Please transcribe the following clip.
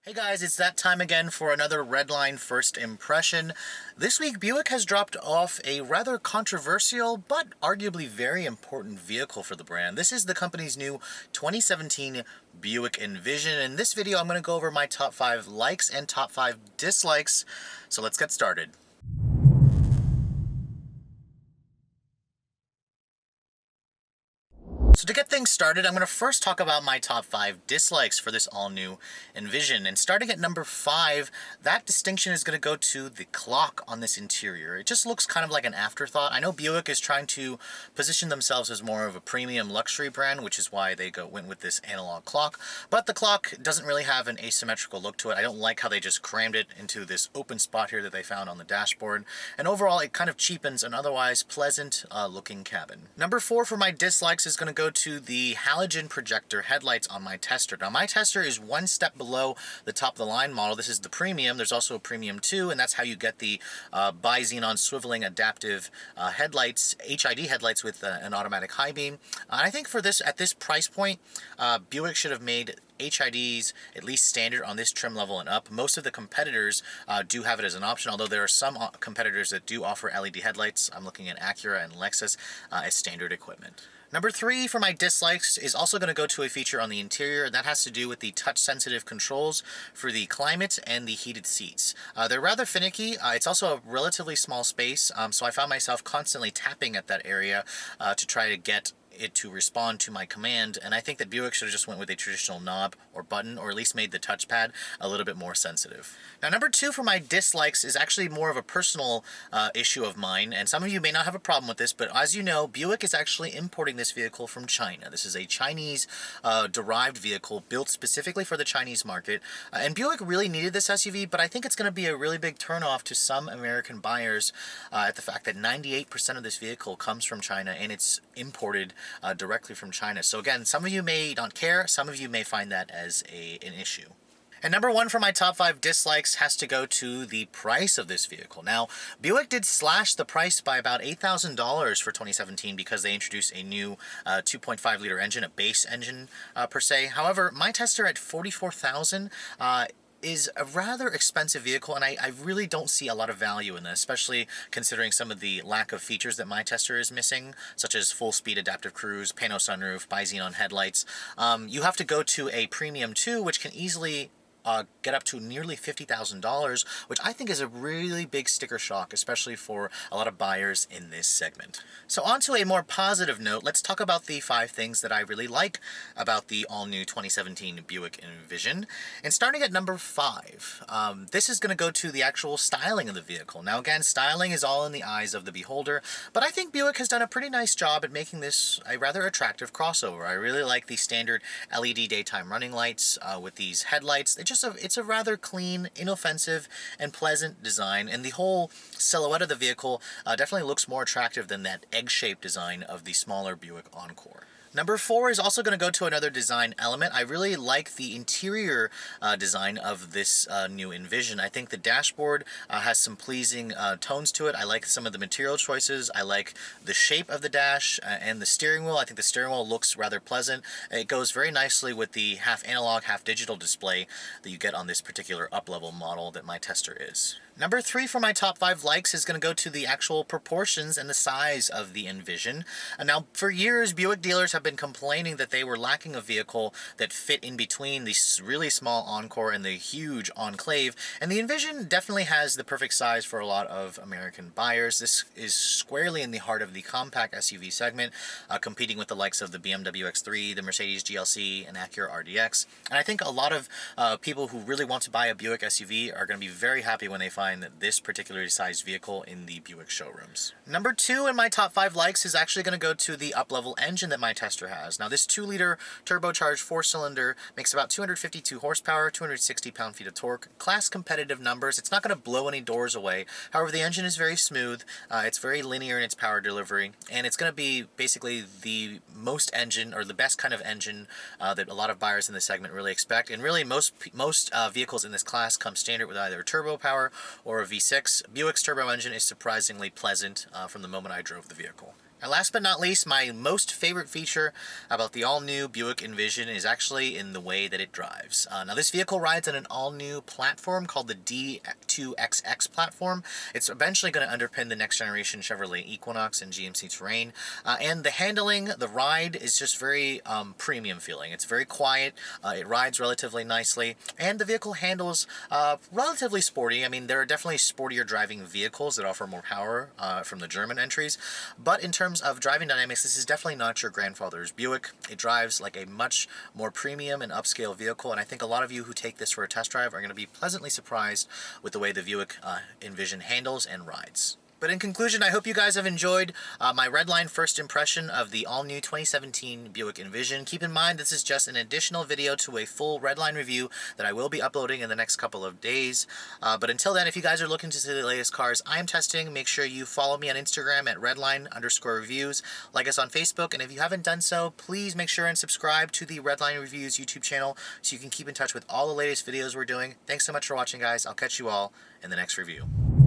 Hey guys, it's that time again for another Redline First Impression. This week, Buick has dropped off a rather controversial but arguably very important vehicle for the brand. This is the company's new 2017 Buick Envision. In this video, I'm going to go over my top 5 likes and top 5 dislikes. So let's get started. So to get things started, I'm going to first talk about my top 5 dislikes for this all-new Envision. And starting at number 5, that distinction is going to go to the clock on this interior. It just looks kind of like an afterthought. I know Buick is trying to position themselves as more of a premium luxury brand, which is why they went with this analog clock. But the clock doesn't really have an asymmetrical look to it. I don't like how they just crammed it into this open spot here that they found on the dashboard. And overall, it kind of cheapens an otherwise pleasant looking cabin. Number 4 for my dislikes is going to go to the halogen projector headlights on my Tester. Now my Tester is one step below the top of the line model. This is the premium. There's also a premium 2, and that's how you get the bi-xenon swiveling adaptive headlights, HID headlights with an automatic high beam. I think for this, at this price point, Buick should have made HIDs at least standard on this trim level and up. Most of the competitors do have it as an option, although there are some competitors that do offer LED headlights. I'm looking at Acura and Lexus as standard equipment. Number 3 for my dislikes is also going to go to a feature on the interior, and that has to do with the touch-sensitive controls for the climate and the heated seats. They're rather finicky. It's also a relatively small space, so I found myself constantly tapping at that area to try to get it to respond to my command, and I think that Buick should have just went with a traditional knob or button, or at least made the touchpad a little bit more sensitive. Now number 2 for my dislikes is actually more of a personal issue of mine, and some of you may not have a problem with this, but as you know, Buick is actually importing this vehicle from China. This is a Chinese derived vehicle built specifically for the Chinese market, and Buick really needed this SUV, but I think it's going to be a really big turnoff to some American buyers at the fact that 98% of this vehicle comes from China and it's imported directly from China. So again, some of you may not care, some of you may find that as an issue. And number 1 for my top 5 dislikes has to go to the price of this vehicle. Now, Buick did slash the price by about $8,000 for 2017 because they introduced a new 2.5 liter engine, a base engine per se. However, my Tester at $44,000 is a rather expensive vehicle, and I really don't see a lot of value in this, especially considering some of the lack of features that my Tester is missing, such as full-speed adaptive cruise, pano sunroof, bi-xenon headlights. You have to go to a Premium 2, which can easily get up to nearly $50,000, which I think is a really big sticker shock, especially for a lot of buyers in this segment. So on to a more positive note, let's talk about the 5 things that I really like about the all-new 2017 Buick Envision. And starting at number 5, this is going to go to the actual styling of the vehicle. Now again, styling is all in the eyes of the beholder, but I think Buick has done a pretty nice job at making this a rather attractive crossover. I really like the standard LED daytime running lights with these headlights. It's a rather clean, inoffensive, and pleasant design, and the whole silhouette of the vehicle definitely looks more attractive than that egg-shaped design of the smaller Buick Encore. Number 4 is also going to go to another design element. I really like the interior design of this new Envision. I think the dashboard has some pleasing tones to it. I like some of the material choices. I like the shape of the dash and the steering wheel. I think the steering wheel looks rather pleasant. It goes very nicely with the half analog, half digital display that you get on this particular up-level model that my Tester is. Number 3 for my top 5 likes is going to go to the actual proportions and the size of the Envision. Now, for years, Buick dealers have been complaining that they were lacking a vehicle that fit in between the really small Encore and the huge Enclave, and the Envision definitely has the perfect size for a lot of American buyers. This is squarely in the heart of the compact SUV segment, competing with the likes of the BMW X3, the Mercedes GLC, and Acura RDX. And I think a lot of people who really want to buy a Buick SUV are going to be very happy when they find this particularly sized vehicle in the Buick showrooms. Number 2 in my top 5 likes is actually going to go to the up-level engine that my Tester has. Now this 2-liter turbocharged 4-cylinder makes about 252 horsepower, 260 pound-feet of torque, class competitive numbers. It's not going to blow any doors away. However, the engine is very smooth, it's very linear in its power delivery, and it's going to be basically the the best kind of engine that a lot of buyers in this segment really expect. And really most vehicles in this class come standard with either turbo power or a V6. Buick's turbo engine is surprisingly pleasant from the moment I drove the vehicle. And last but not least, my most favorite feature about the all-new Buick Envision is actually in the way that it drives. Now this vehicle rides on an all-new platform called the D2XX platform. It's eventually going to underpin the next generation Chevrolet Equinox and GMC Terrain. And the handling, the ride is just very premium feeling. It's very quiet, it rides relatively nicely, and the vehicle handles relatively sporty. I mean, there are definitely sportier driving vehicles that offer more power from the German entries, but in terms of driving dynamics, this is definitely not your grandfather's Buick. It drives like a much more premium and upscale vehicle, and I think a lot of you who take this for a test drive are going to be pleasantly surprised with the way the Buick Envision handles and rides. But in conclusion, I hope you guys have enjoyed my Redline first impression of the all-new 2017 Buick Envision. Keep in mind, this is just an additional video to a full Redline review that I will be uploading in the next couple of days. But until then, if you guys are looking to see the latest cars I am testing, make sure you follow me on Instagram at Redline_reviews, like us on Facebook, and if you haven't done so, please make sure and subscribe to the Redline Reviews YouTube channel so you can keep in touch with all the latest videos we're doing. Thanks so much for watching, guys. I'll catch you all in the next review.